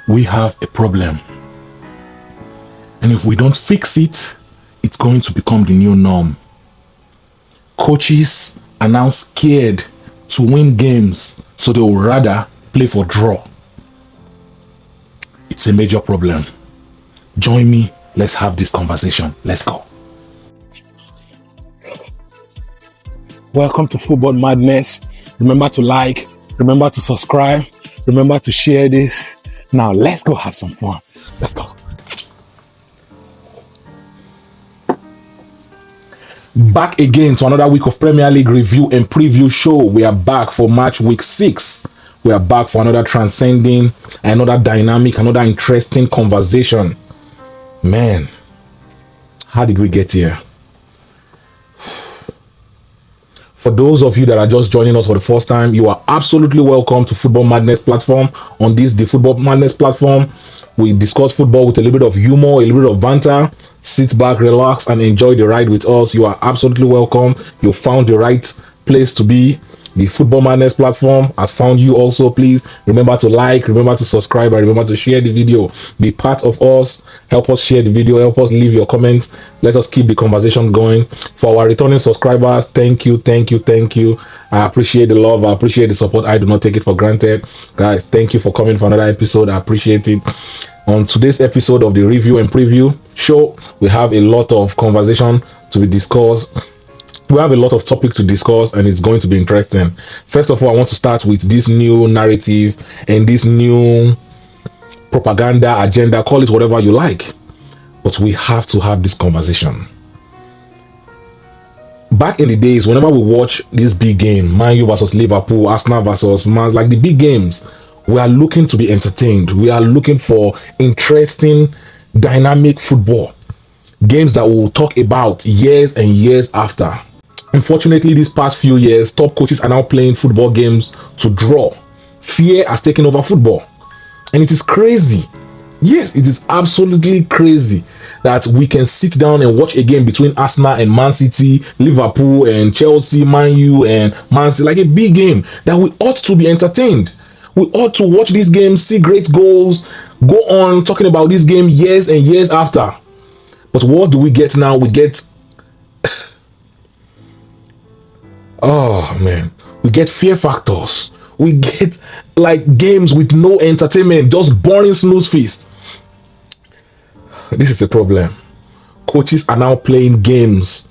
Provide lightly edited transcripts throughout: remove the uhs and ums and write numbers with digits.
we have a problem. And if we don't fix it, it's going to become the new norm. Coaches are now scared to win games, so they will rather play for draw. It's a major problem. Join me. Let's have this conversation. Let's go. Welcome to Football Madness. Remember to like, remember to subscribe, remember to share this. Now let's go have some fun. Let's go. Back again to another week of Premier League review and preview show. We are back for match week 6. We are back for another transcending, another dynamic, another interesting conversation. Man, how did we get here? For those of you that are just joining us for the first time, you are absolutely welcome to Football Madness platform. On this, the Football Madness platform, we discuss football with a little bit of humor, a little bit of banter. Sit back, relax, and enjoy the ride with us. You are absolutely welcome. You found the right place to be. The Football Madness platform has found you also. Please remember to like, remember to subscribe, and remember to share the video. Be part of us. Help us share the video. Help us leave your comments. Let us keep the conversation going. For our returning subscribers, thank you, thank you, thank you. I appreciate the love. I appreciate the support. I do not take it for granted. Guys, thank you for coming for another episode. I appreciate it. On today's episode of the review and preview show, we have a lot of conversation to be discussed. We have a lot of topics to discuss, and it's going to be interesting. First of all, I want to start with this new narrative and this new propaganda agenda, call it whatever you like. But we have to have this conversation. Back in the days, whenever we watch this big game, Man U versus Liverpool, Arsenal versus Man, like the big games, we are looking to be entertained. We are looking for interesting, dynamic football. Games that we'll talk about years and years after. Unfortunately, these past few years, top coaches are now playing football games to draw. Fear has taken over football. And it is crazy. Yes, it is absolutely crazy that we can sit down and watch a game between Arsenal and Man City, Liverpool and Chelsea, Man U and Man City, like a big game that we ought to be entertained. We ought to watch this game, see great goals, go on talking about this game years and years after. But what do we get now? We get oh man, we get fear factors. We get like games with no entertainment, just boring snooze feast. This is a problem. Coaches are now playing games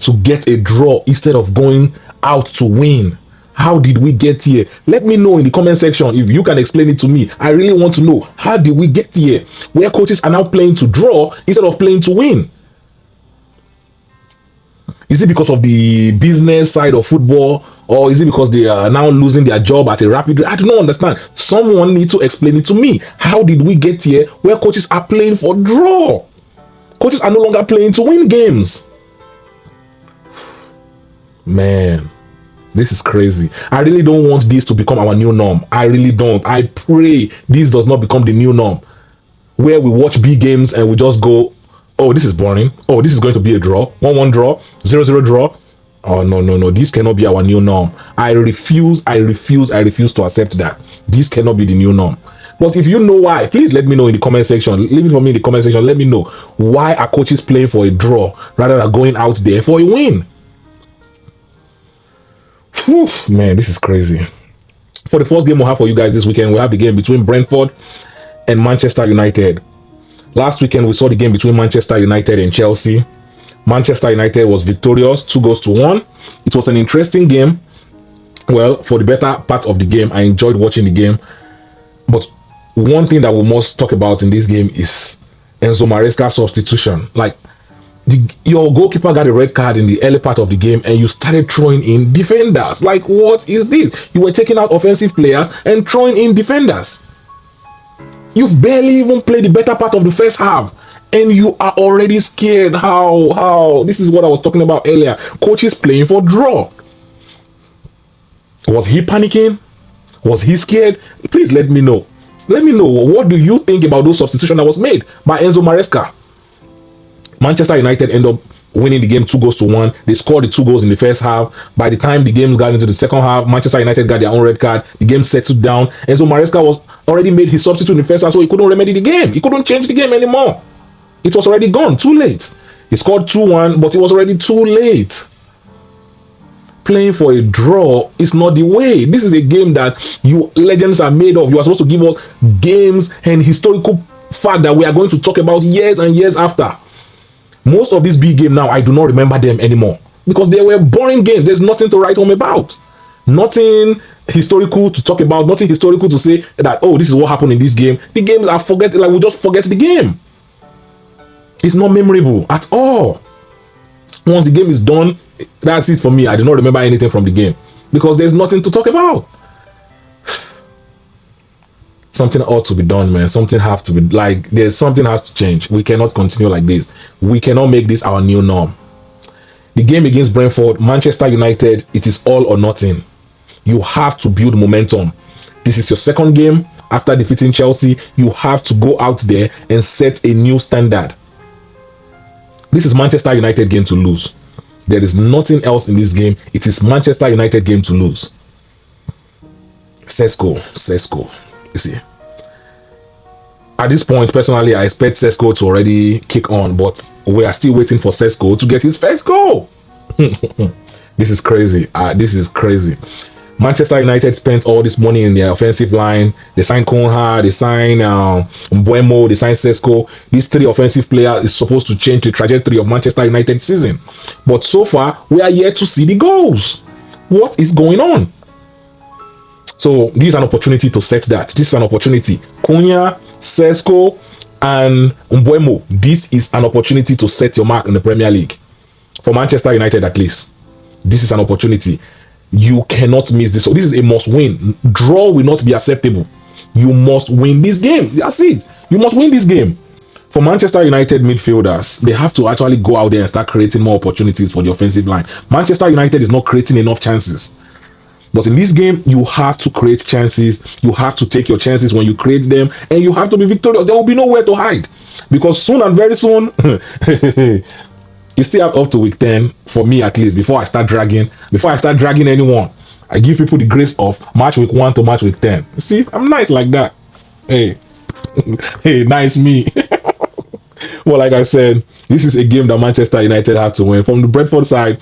to get a draw instead of going out to win. How did we get here? Let me know in the comment section if you can explain it to me. I really want to know, how did we get here where coaches are now playing to draw instead of playing to win? Is it because of the business side of football, or is it because they are now losing their job at a rapid rate? I do not understand. Someone needs to explain it to me. How did we get here where coaches are playing for draw? Coaches are no longer playing to win games. Man, this is crazy. I really don't want this to become our new norm. I really don't. I pray this does not become the new norm, where we watch big games and we just go, oh, this is boring. Oh, this is going to be a draw. 1-1 draw, 0-0 draw. Oh, no. This cannot be our new norm. I refuse to accept that. This cannot be the new norm. But if you know why, please let me know in the comment section. Leave it for me in the comment section. Let me know, why are coaches playing for a draw rather than going out there for a win? Whew, man, this is crazy. For the first game we'll have for you guys this weekend, we have the game between Brentford and Manchester United. Last weekend, we saw the game between Manchester United and Chelsea. Manchester United was victorious, 2-1. It was an interesting game. Well, for the better part of the game, I enjoyed watching the game. But one thing that we must talk about in this game is Enzo Maresca's substitution. Like, your goalkeeper got a red card in the early part of the game and you started throwing in defenders. Like, what is this? You were taking out offensive players and throwing in defenders. You've barely even played the better part of the first half and you are already scared. How? This is what I was talking about earlier. Coaches playing for draw. Was he panicking? Was he scared? Please let me know. Let me know. What do you think about those substitutions that was made by Enzo Maresca? Manchester United end up winning the game 2-1. They scored the 2 goals in the first half. By the time the games got into the second half, Manchester United got their own red card. The game settled down. And so Maresca was already made his substitute in the first half, so he couldn't remedy the game. He couldn't change the game anymore. It was already gone, too late. He scored 2-1, but it was already too late. Playing for a draw is not the way. This is a game that you legends are made of. You are supposed to give us games and historical fact that we are going to talk about years and years after. Most of these big games now, I do not remember them anymore because they were boring games. There's nothing to write home about. Nothing historical to talk about. Nothing historical to say that, oh, this is what happened in this game. The games are forgetting, like we just forget the game. It's not memorable at all. Once the game is done, that's it for me. I do not remember anything from the game because there's nothing to talk about. Something ought to be done, man. Something have to be, like, there's something has to change. We cannot continue like this. We cannot make this our new norm. The game against Brentford, Manchester United, it is all or nothing. You have to build momentum. This is your second game after defeating Chelsea. You have to go out there and set a new standard. This is Manchester United game to lose. There is nothing else in this game. It is Manchester United game to lose. Sesko. You see, at this point, personally, I expect Sesko to already kick on, but we are still waiting for Sesko to get his first goal. This is crazy. This is crazy. Manchester United spent all this money in their offensive line. They signed Konha, they signed Mbuemo, they signed Sesko. These 3 offensive players is supposed to change the trajectory of Manchester United season. But so far, we are yet to see the goals. What is going on? So this is an opportunity to set that. This is an opportunity. Cunha, Sesko, and Mbuemo. This is an opportunity to set your mark in the Premier League. For Manchester United at least. This is an opportunity. You cannot miss this. So this is a must win. Draw will not be acceptable. You must win this game. That's it. You must win this game. For Manchester United midfielders, they have to actually go out there and start creating more opportunities for the offensive line. Manchester United is not creating enough chances. But in this game, you have to create chances. You have to take your chances when you create them. And you have to be victorious. There will be nowhere to hide. Because soon and very soon, you still have up to week 10, for me at least, before I start dragging anyone. I give people the grace of match week 1 to match week 10. You see, I'm nice like that. Hey, hey, nice me. Well, like I said, this is a game that Manchester United have to win. From the Brentford side,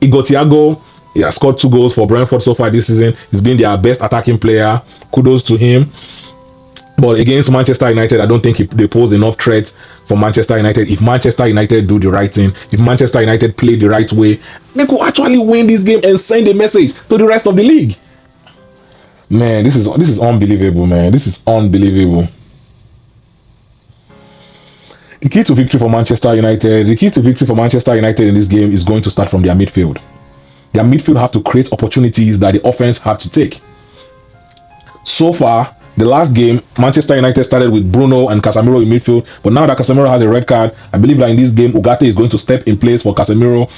Igor Thiago, he has scored 2 goals for Brentford so far this season. He's been their best attacking player. Kudos to him. But against Manchester United, I don't think they pose enough threats for Manchester United. If Manchester United do the right thing, if Manchester United play the right way, they could actually win this game and send a message to the rest of the league. Man, this is unbelievable, man. This is unbelievable. The key to victory for Manchester United, in this game is going to start from their midfield. Their midfield have to create opportunities that the offense have to take. So far, the last game, Manchester United started with Bruno and Casemiro in midfield, but now that Casemiro has a red card, I believe that in this game, Ugarte is going to step in place for Casemiro.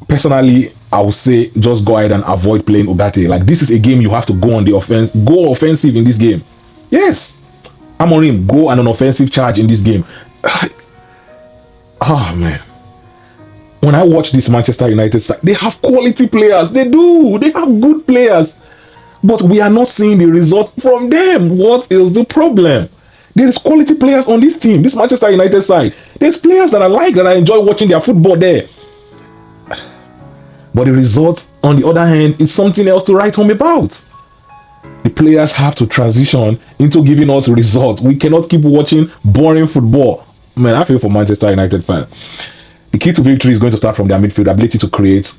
Personally, I would say just go ahead and avoid playing Ugarte. Like, this is a game you have to go on the offense, go offensive in this game. Yes, Amorim, go on an offensive charge in this game. Oh, man. When I watch this Manchester United side, they have quality players. They do. They have good players. But we are not seeing the results from them. What is the problem? There is quality players on this team, this Manchester United side. There's players that I enjoy watching their football there. But the results, on the other hand, is something else to write home about. The players have to transition into giving us results. We cannot keep watching boring football. Man, I feel for Manchester United fan. The key to victory is going to start from their midfield ability to create.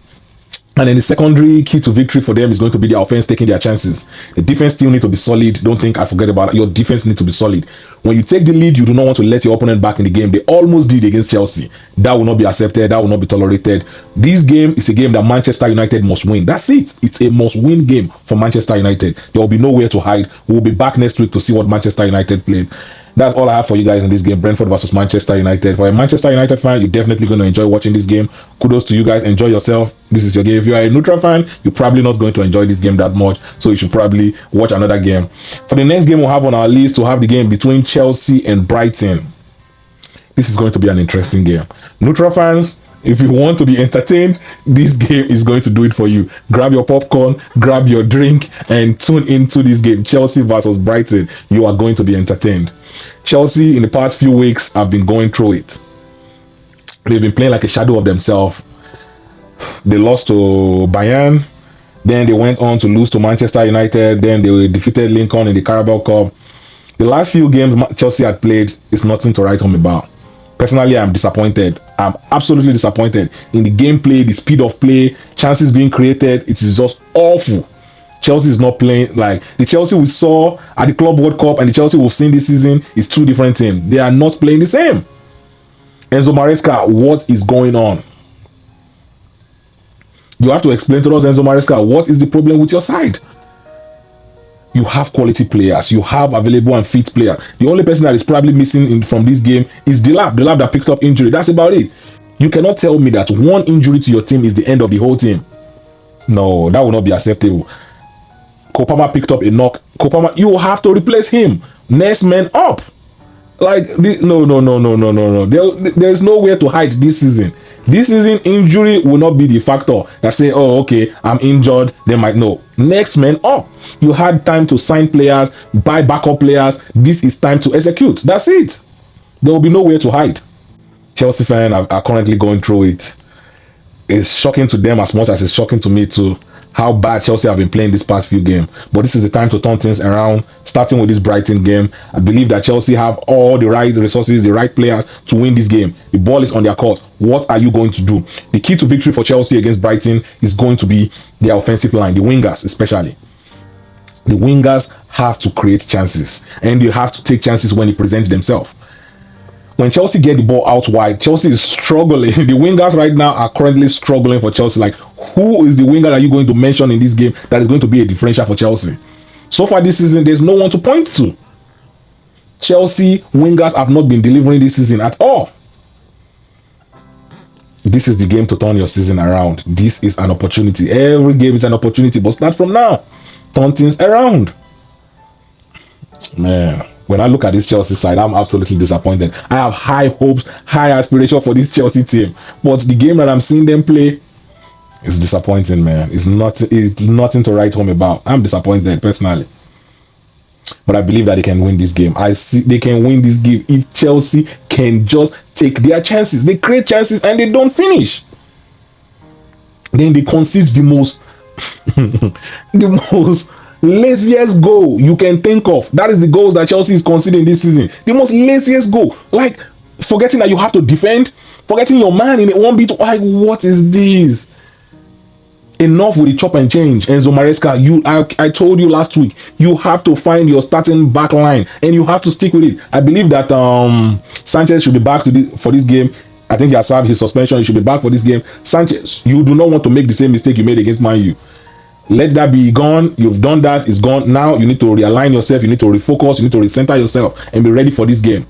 And then the secondary key to victory for them is going to be their offense taking their chances. The defense still need to be solid. Don't think I forget about it. Your defense needs to be solid. When you take the lead, you do not want to let your opponent back in the game. They almost did against Chelsea. That will not be accepted. That will not be tolerated. This game is a game that Manchester United must win. That's it. It's a must-win game for Manchester United. There will be nowhere to hide. We'll be back next week to see what Manchester United played. That's all I have for you guys in this game. Brentford versus Manchester United. For a Manchester United fan, you're definitely going to enjoy watching this game. Kudos to you guys. Enjoy yourself. This is your game. If you are a neutral fan, you're probably not going to enjoy this game that much. So you should probably watch another game. For the next game we'll have on our list, we'll have the game between Chelsea and Brighton. This is going to be an interesting game. Neutral fans, if you want to be entertained, this game is going to do it for you. Grab your popcorn, grab your drink, and tune into this game. Chelsea versus Brighton. You are going to be entertained. Chelsea, in the past few weeks, have been going through it. They've been playing like a shadow of themselves. They lost to Bayern. Then they went on to lose to Manchester United. Then they defeated Lincoln in the Carabao Cup. The last few games Chelsea had played is nothing to write home about. Personally, I'm disappointed. I'm absolutely disappointed in the gameplay, the speed of play, chances being created. It is just awful. Chelsea is not playing like the Chelsea we saw at the Club World Cup and the Chelsea we've seen this season is two different teams. They are not playing the same. Enzo Maresca, what is going on? You have to explain to us, Enzo Maresca, what is the problem with your side? You have quality players. You have available and fit players. The only person that is probably missing from this game is Delap. Delap that picked up injury. That's about it. You cannot tell me that one injury to your team is the end of the whole team. No, that will not be acceptable. Kopama picked up a knock. Kopama, you have to replace him. Next man up. Like, no. There's nowhere to hide this season. This season, injury will not be the factor that say, oh, okay, I'm injured. They might know. Next man up. You had time to sign players, buy backup players. This is time to execute. That's it. There will be nowhere to hide. Chelsea fans are currently going through it. It's shocking to them as much as it's shocking to me too, how bad Chelsea have been playing this past few games. But this is the time to turn things around, starting with this Brighton game. I believe that Chelsea have all the right resources, the right players to win this game. The ball is on their court. What are you going to do? The key to victory for Chelsea against Brighton is going to be their offensive line, the wingers especially. The wingers have to create chances, and they have to take chances when they present themselves. When Chelsea get the ball out wide, Chelsea is struggling. The wingers right now are currently struggling for Chelsea. Like, who is the winger that you're going to mention in this game that is going to be a differential for Chelsea? So far this season, there's no one to point to. Chelsea wingers have not been delivering this season at all. This is the game to turn your season around. This is an opportunity. Every game is an opportunity, but start from now. Turn things around. Man, when I look at this Chelsea side, I'm absolutely disappointed. I have high hopes, high aspiration for this Chelsea team, but the game that I'm seeing them play is disappointing, man. It's nothing to write home about. I'm disappointed personally, but I believe that they can win this game. I see they can win this game if Chelsea can just take their chances. They create chances and they don't finish. Then they concede the most the most laziest goal you can think of. That is the goals that Chelsea is conceding this season. The most laziest goal. Like, forgetting that you have to defend, forgetting your man in a 1v2. Like, what is this? Enough with the chop and change. Enzo Maresca, I told you last week, you have to find your starting back line and you have to stick with it. I believe that Sanchez should be back for this game. I think he has served his suspension. He should be back for this game. Sanchez, you do not want to make the same mistake you made against Man U. Let that be gone. You've done that. It's gone. Now you need to realign yourself. You need to refocus. You need to recenter yourself and be ready for this game.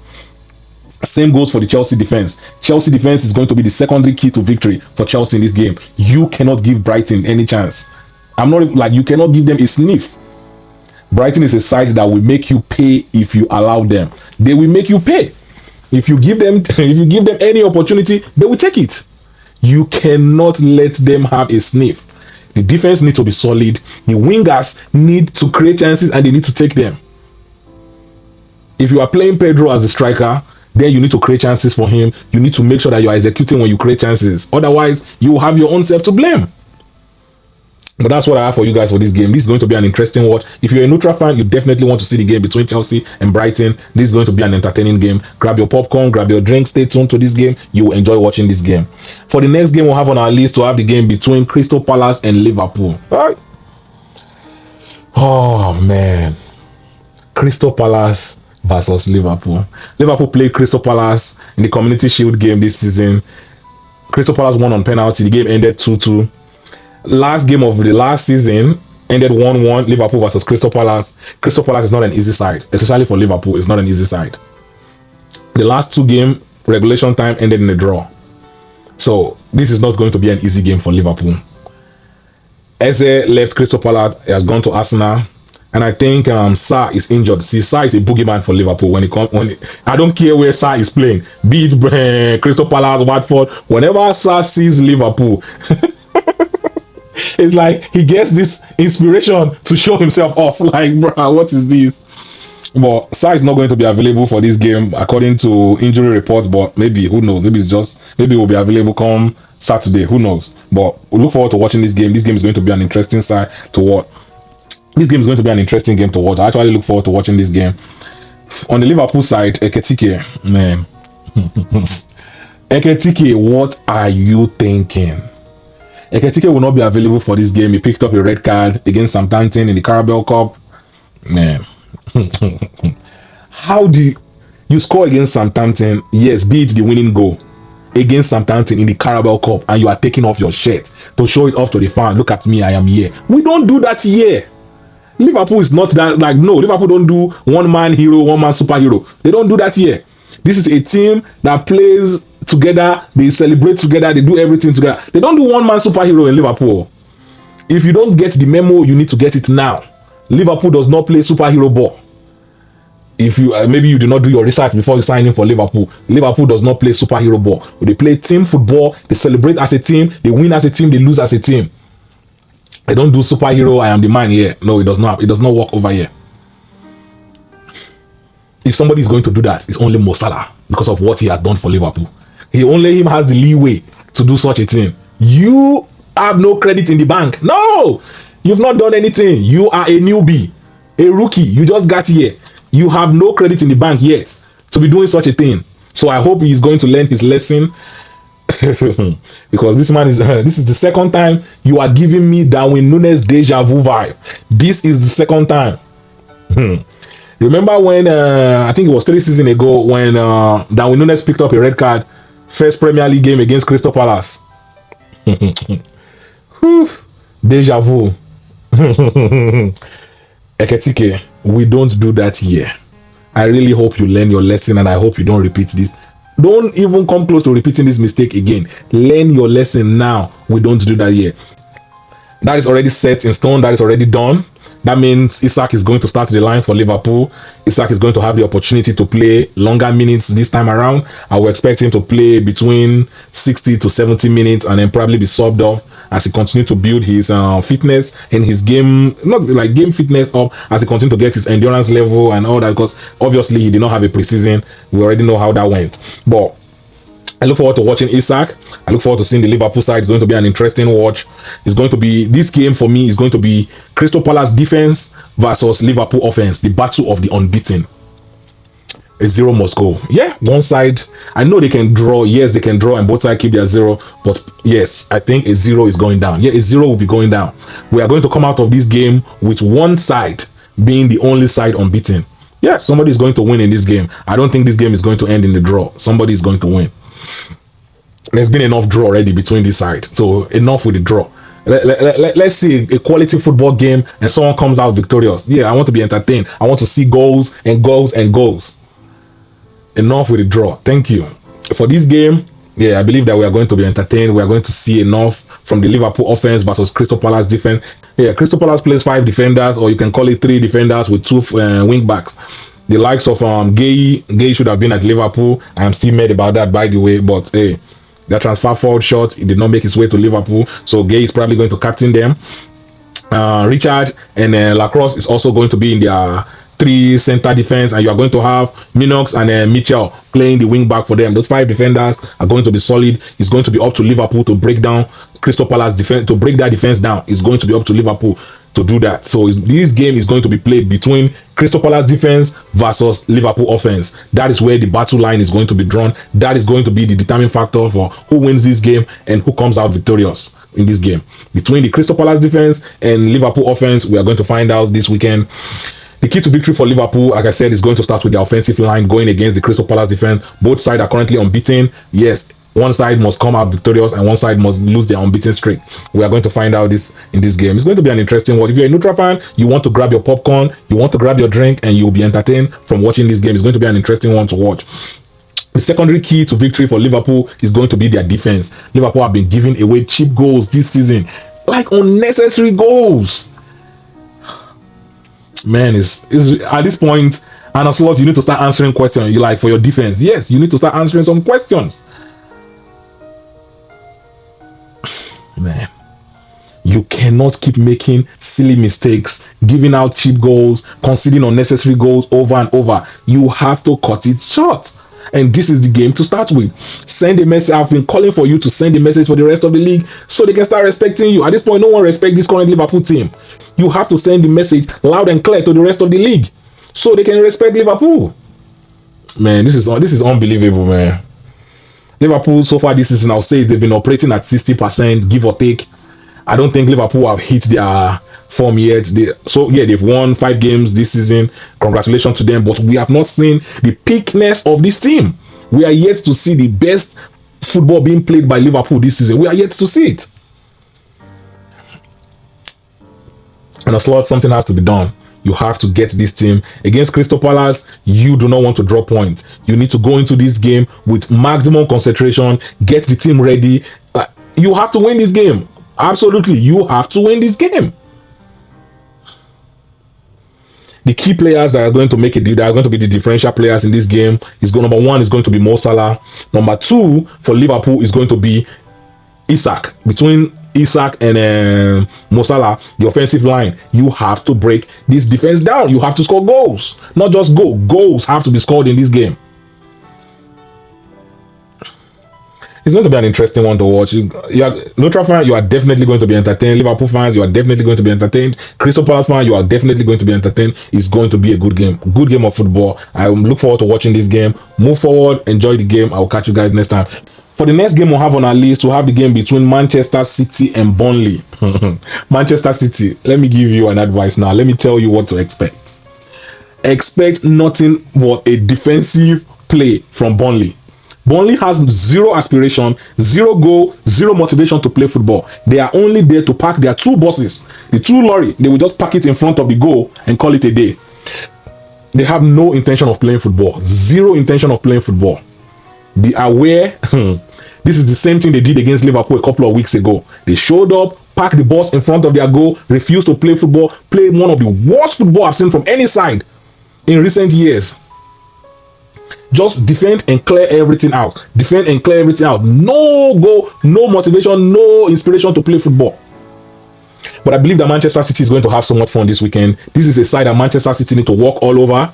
Same goes for the Chelsea defense. Chelsea defense is going to be the secondary key to victory for Chelsea in this game. You cannot give Brighton any chance. I'm not like, you cannot give them a sniff. Brighton is a side that will make you pay if you allow them. They will make you pay. If you give them any opportunity, they will take it. You cannot let them have a sniff. The defense needs to be solid. The wingers need to create chances and they need to take them. If you are playing Pedro as a striker, then you need to create chances for him. You need to make sure that you are executing when you create chances. Otherwise, you will have your own self to blame. But that's what I have for you guys for this game. This is going to be an interesting watch. If you're a neutral fan, you definitely want to see the game between Chelsea and Brighton. This is going to be an entertaining game. Grab your popcorn, grab your drink, stay tuned to this game. You will enjoy watching this game. For the next game we'll have on our list, to have the game between Crystal Palace and Liverpool. All right. Oh, man. Crystal Palace versus Liverpool. Liverpool played Crystal Palace in the Community Shield game this season. Crystal Palace won on penalty. The game ended 2-2. Last game of the last season ended 1-1. Liverpool versus Crystal Palace. Crystal Palace is not an easy side, especially for Liverpool. It's not an easy side. The last two game regulation time ended in a draw, so this is not going to be an easy game for Liverpool. Eze left Crystal Palace. He has gone to Arsenal. And I think Sarr is injured. See, Sarr is a boogeyman for Liverpool when it comes. I don't care where Sarr is playing, be it Crystal Palace, Watford. Whenever Sarr sees Liverpool, it's like he gets this inspiration to show himself off. Like, bro, what is this? But Sarr is not going to be available for this game according to injury reports. But maybe, who knows? Maybe he'll be available come Saturday. Who knows? But we look forward to watching this game. This game is going to be an interesting side to watch. This game is going to be an interesting game to watch. I actually look forward to watching this game. On the Liverpool side, Ekitike, man. Ekitike, what are you thinking? Ekitike will not be available for this game. He picked up a red card against Southampton in the Carabao Cup. Man. How do you score against Southampton? Yes, be it the winning goal against Southampton in the Carabao Cup, and you are taking off your shirt to show it off to the fan. Look at me, I am here. We don't do that here. Liverpool is not that, like, no, Liverpool don't do one man hero, one man superhero. They don't do that here. This is a team that plays together, they celebrate together, they do everything together. They don't do one man superhero in Liverpool. If you don't get the memo, you need to get it now. Liverpool does not play superhero ball. If you maybe you do not do your research before you sign in for Liverpool, Liverpool does not play superhero ball. They play team football, they celebrate as a team, they win as a team, they lose as a team. They don't do superhero, I am the man here. No, it does not. It does not work over here. If somebody is going to do that, it's only Mo Salah because of what he has done for Liverpool. Him has the leeway to do such a thing. You have no credit in the bank. No, you've not done anything. You are a newbie, a rookie. You just got here. You have no credit in the bank yet to be doing such a thing. So I hope he's going to learn his lesson. Because this man is this is the second time you are giving me Darwin Núñez deja vu vibe. This is the second time. Remember when I think it was 3 seasons ago when Darwin Núñez picked up a red card, first Premier League game against Crystal Palace. Deja vu. Ekitike, we don't do that here. I really hope you learn your lesson, and I hope you don't repeat this. Don't even come close to repeating this mistake again. Learn your lesson now. We don't do that here. That is already set in stone. That is already done. That means Isak is going to start the line for Liverpool. Isak is going to have the opportunity to play longer minutes this time around. I will expect him to play between 60 to 70 minutes and then probably be subbed off as he continues to build his fitness and his game, not like game fitness up, as he continues to get his endurance level and all that, because obviously he did not have a preseason. We already know how that went. But I look forward to watching Isak. I look forward to seeing the Liverpool side. It's going to be an interesting watch. It's going to be, this game for me is going to be Crystal Palace defense versus Liverpool offense, the battle of the unbeaten. A 0 must go. Yeah, one side, I know they can draw. Yes, they can draw and both sides keep their 0. But yes, I think a 0 is going down. Yeah, a 0 will be going down. We are going to come out of this game with one side being the only side unbeaten. Yeah, somebody is going to win in this game. I don't think this game is going to end in the draw. Somebody is going to win. There's been enough draw already between this side. So enough with the draw. Let's see a quality football game and someone comes out victorious. Yeah, I want to be entertained. I want to see goals and goals and goals. Enough with the draw. Thank you. For this game, yeah, I believe that we are going to be entertained. We are going to see enough from the Liverpool offense versus Crystal Palace defense. Yeah, Crystal Palace plays 5 defenders, or you can call it 3 defenders with 2 wing backs. The likes of Gay should have been at Liverpool. I am still mad about that, by the way. But hey, that transfer forward shot, it did not make its way to Liverpool. So Gay is probably going to captain them. Richard and Lacrosse is also going to be in their 3 center defense, and you are going to have Minox and Mitchell playing the wing back for them. Those 5 defenders are going to be solid. It's going to be up to Liverpool to break down Crystal Palace defense, to break that defense down. It's going to be up to Liverpool to do that. So this game is going to be played between Crystal Palace defense versus Liverpool offense. That is where the battle line is going to be drawn. That is going to be the determining factor for who wins this game and who comes out victorious in this game. Between the Crystal Palace defense and Liverpool offense, we are going to find out this weekend. The key to victory for Liverpool, like I said, is going to start with the offensive line going against the Crystal Palace defense. Both sides are currently unbeaten. Yes, one side must come out victorious and one side must lose their unbeaten streak. We are going to find out this in this game. It's going to be an interesting one. If you're a neutral fan, you want to grab your popcorn, you want to grab your drink, and you'll be entertained from watching this game. It's going to be an interesting one to watch. The secondary key to victory for Liverpool is going to be their defense. Liverpool have been giving away cheap goals this season, like unnecessary goals. Man, is at this point, and as well, you need to start answering questions. You like for your defense. Yes, you need to start answering some questions. Man, you cannot keep making silly mistakes, giving out cheap goals, conceding unnecessary goals over and over. You have to cut it short. And this is the game to start with. Send a message. I've been calling for you to send a message for the rest of the league so they can start respecting you. At this point, no one respects this current Liverpool team. You have to send the message loud and clear to the rest of the league so they can respect Liverpool. Man, this is unbelievable, man. Liverpool so far this season, I'll say they've been operating at 60%, give or take. I don't think Liverpool have hit their form yet. They've won 5 games this season. Congratulations to them, but we have not seen the peakness of this team. We are yet to see the best football being played by Liverpool this season. We are yet to see it. And as long as something has to be done, you have to get this team against Crystal Palace. You do not want to drop points. You need to go into this game with maximum concentration, get the team ready. You have to win this game. Absolutely, you have to win this game. The key players that are going to make it, that are going to be the differential players in this game is number 1 is going to be Mo Salah. Number 2 for Liverpool is going to be Isak. Between Isak and Mo Salah, the offensive line, you have to break this defense down. You have to score goals, not just goals have to be scored in this game. It's going to be an interesting one to watch. Neutral fan, you are definitely going to be entertained. Liverpool fans, you are definitely going to be entertained. Crystal Palace fan, you are definitely going to be entertained. It's going to be a good game of football. I look forward to watching this game. Move forward, enjoy the game. I will catch you guys next time. For the next game we'll have on our list, we'll have the game between Manchester City and Burnley. Manchester City, let me give you an advice now. Let me tell you what to expect. Expect nothing but a defensive play from Burnley. Burnley has zero aspiration, zero goal, zero motivation to play football. They are only there to park their 2 buses. The 2 lorry, they will just park it in front of the goal and call it a day. They have no intention of playing football. Zero intention of playing football. Be aware. This is the same thing they did against Liverpool a couple of weeks ago. They showed up, parked the bus in front of their goal, refused to play football, played one of the worst football I've seen from any side in recent years. Just defend and clear everything out. Defend and clear everything out. No goal, no motivation, no inspiration to play football. But I believe that Manchester City is going to have so much fun this weekend. This is a side that Manchester City need to walk all over.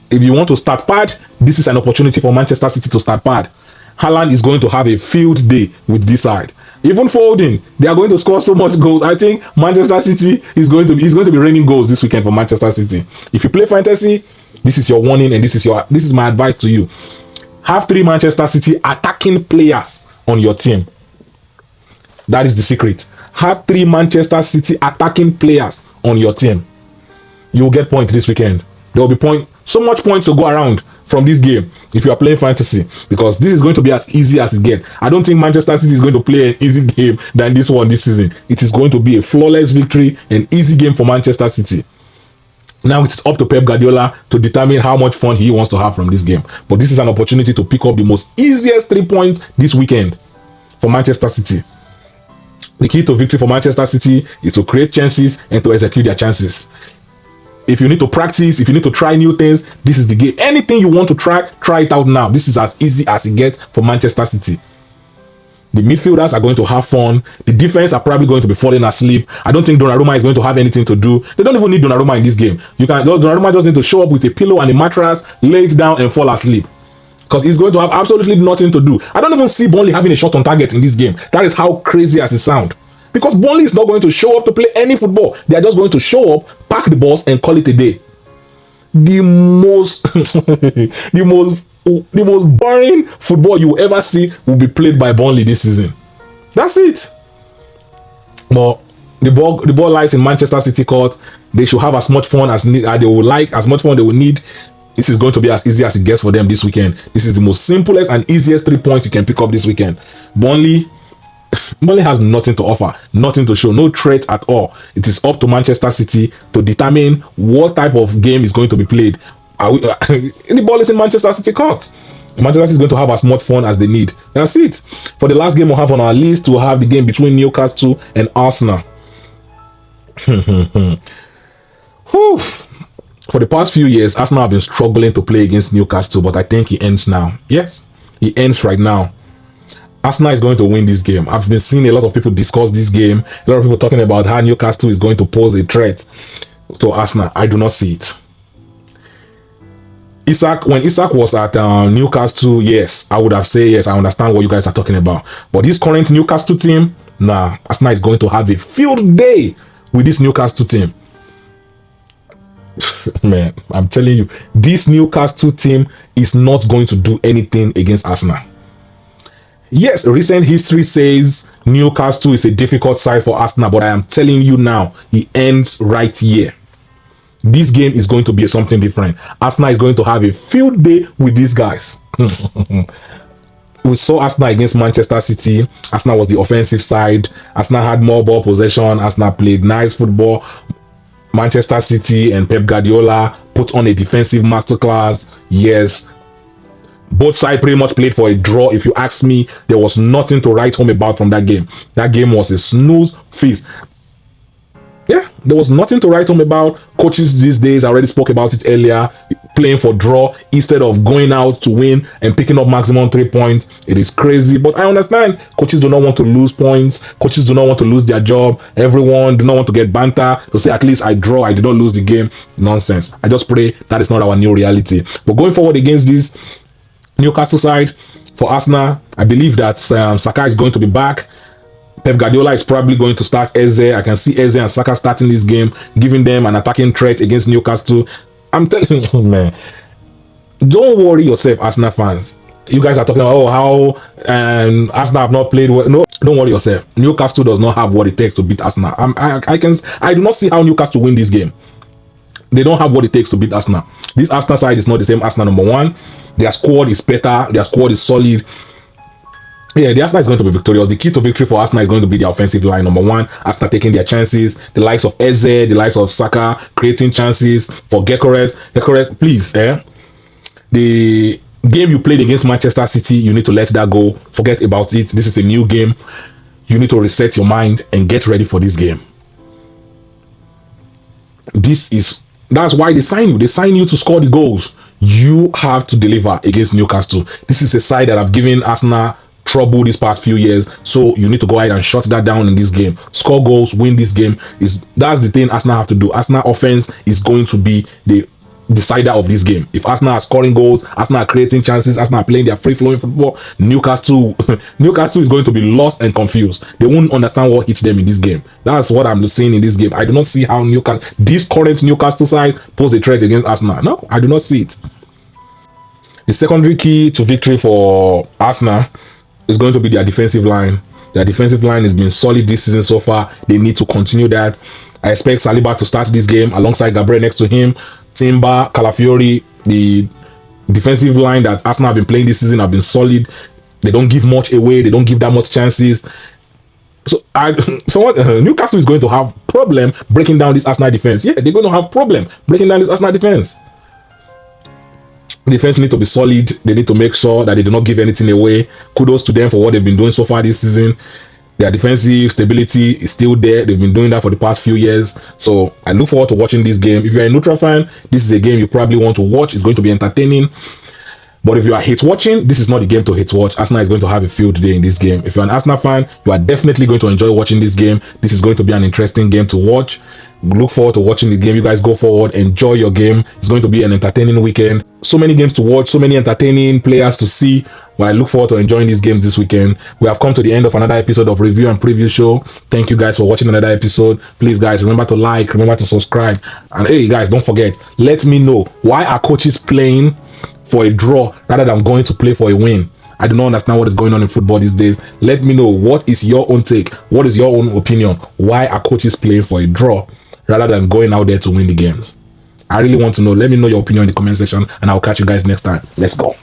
If you want to start pad, this is an opportunity for Manchester City to start pad. Haaland is going to have a field day with this side. Even Foden, they are going to score so much goals. I think Manchester City is going to be raining goals this weekend for Manchester City. If you play fantasy, this is your warning, and this is my advice to you. Have 3 Manchester City attacking players on your team. That is the secret. Have 3 Manchester City attacking players on your team. You will get points this weekend. There will be so much points to go around from this game if you are playing fantasy, because this is going to be as easy as it gets. I don't think Manchester City is going to play an easy game than this one this season. It is going to be a flawless victory, an easy game for Manchester City. Now it's up to Pep Guardiola to determine how much fun he wants to have from this game. But this is an opportunity to pick up the most easiest 3 points this weekend for Manchester City. The key to victory for Manchester City is to create chances and to execute their chances. If you need to practice, if you need to try new things, this is the game. Anything you want to try it out now. This is as easy as it gets for Manchester City. The midfielders are going to have fun. The defense are probably going to be falling asleep. I don't think Donnarumma is going to have anything to do. They don't even need Donnarumma in this game. Donnarumma just need to show up with a pillow and a mattress, lay it down and fall asleep, because he's going to have absolutely nothing to do. I don't even see Burnley having a shot on target in this game. That is how crazy as it sounds. Because Burnley is not going to show up to play any football. They are just going to show up, pack the balls and call it a day. The most boring football you will ever see will be played by Burnley this season. That's it. But the ball lies in Manchester City court. They should have as much fun as they would like, as much fun they will need. This is going to be as easy as it gets for them this weekend. This is the most simplest and easiest 3 points you can pick up this weekend. Burnley has nothing to offer, nothing to show, no threat at all. It is up to Manchester City to determine what type of game is going to be played. The ball is in Manchester City court. Manchester City is going to have as much fun as they need. That's it. For the last game we'll have on our list, we'll have the game between Newcastle and Arsenal. For the past few years, Arsenal have been struggling to play against Newcastle, but I think it ends now. Yes, it ends right now. Arsenal is going to win this game. I've been seeing a lot of people discuss this game. A lot of people talking about how Newcastle is going to pose a threat to Arsenal. I do not see it. When Isak was at Newcastle, yes, I would have said yes, I understand what you guys are talking about. But this current Newcastle team, nah, Arsenal is going to have a field day with this Newcastle team. Man, I'm telling you, this Newcastle team is not going to do anything against Arsenal. Yes, recent history says Newcastle is a difficult side for Arsenal, but I am telling you now, it ends right here. This game is going to be something different. Arsenal is going to have a field day with these guys. We saw Arsenal against Manchester City. Arsenal was the offensive side. Arsenal had more ball possession. Arsenal played nice football. Manchester City and Pep Guardiola put on a defensive masterclass. Yes, both sides pretty much played for a draw. If you ask me, there was nothing to write home about from that game. That game was a snooze feast. Yeah, there was nothing to write home about. Coaches these days, I already spoke about it earlier, playing for draw instead of going out to win and picking up maximum 3 points. It is crazy, but I understand coaches do not want to lose points. Coaches do not want to lose their job. Everyone do not want to get banter to say, at least I draw, I did not lose the game. Nonsense. I just pray that is not our new reality. But going forward against this Newcastle side, for Arsenal, I believe that Saka is going to be back. Pep Guardiola is probably going to start Eze. I can see Eze and Saka starting this game, giving them an attacking threat against Newcastle. I'm telling you, man, don't worry yourself, Arsenal fans. You guys are talking about, oh, how Arsenal have not played well. No, don't worry yourself. Newcastle does not have what it takes to beat Arsenal. I do not see how Newcastle win this game. They don't have what it takes to beat Arsenal. This Arsenal side is not the same Arsenal number one. Their squad is better. Their squad is solid. Yeah, the Arsenal is going to be victorious. The key to victory for Arsenal is going to be the offensive line. Number one, Arsenal taking their chances. The likes of Eze, the likes of Saka creating chances for Gyökeres. Gyökeres, please, the game you played against Manchester City, you need to let that go. Forget about it. This is a new game. You need to reset your mind and get ready for this game. That's why they sign you. They sign you to score the goals. You have to deliver against Newcastle. This is a side that have given Arsenal trouble these past few years, so you need to go ahead and shut that down in this game. Score goals, win this game. That's the thing Arsenal have to do. Arsenal offense is going to be the decider of this game. If Arsenal are scoring goals, Arsenal are creating chances, Arsenal are playing their free-flowing football, Newcastle is going to be lost and confused. They won't understand what hits them in this game. That's what I'm seeing in this game. I do not see how this current Newcastle side pose a threat against Arsenal. No, I do not see it. The secondary key to victory for Arsenal is going to be their defensive line. Their defensive line has been solid this season so far. They need to continue that. I expect Saliba to start this game alongside Gabriel next to him. Timber, Calafiori, the defensive line that Arsenal have been playing this season have been solid. They don't give much away. They don't give that much chances. Newcastle is going to have problem breaking down this Arsenal defense. Yeah, they're going to have problem breaking down this Arsenal defense. Defense need to be solid. They need to make sure that they do not give anything away. Kudos to them for what they've been doing so far this season. Their defensive stability is still there. They've been doing that for the past few years. So I look forward to watching this game. If you're a neutral fan, this is a game you probably want to watch. It's going to be entertaining. But if you are hate watching, this is not the game to hate watch. Arsenal is going to have a field day in this game. If you're an Arsenal fan, you are definitely going to enjoy watching this game. This is going to be an interesting game to watch. Look forward to watching the game. You guys go forward, enjoy your game. It's going to be an entertaining weekend. So many games to watch, so many entertaining players to see. Well, I look forward to enjoying these games this weekend. We have come to the end of another episode of Review and Preview Show. Thank you guys for watching another episode. Please guys, remember to like, remember to subscribe. And hey guys, don't forget, let me know, why are coaches playing for a draw rather than going to play for a win? I do not understand what is going on in football these days. Let me know, what is your own take? What is your own opinion? Why are coaches playing for a draw rather than going out there to win the games? I really want to know. Let me know your opinion in the comment section, and I'll catch you guys next time. Let's go.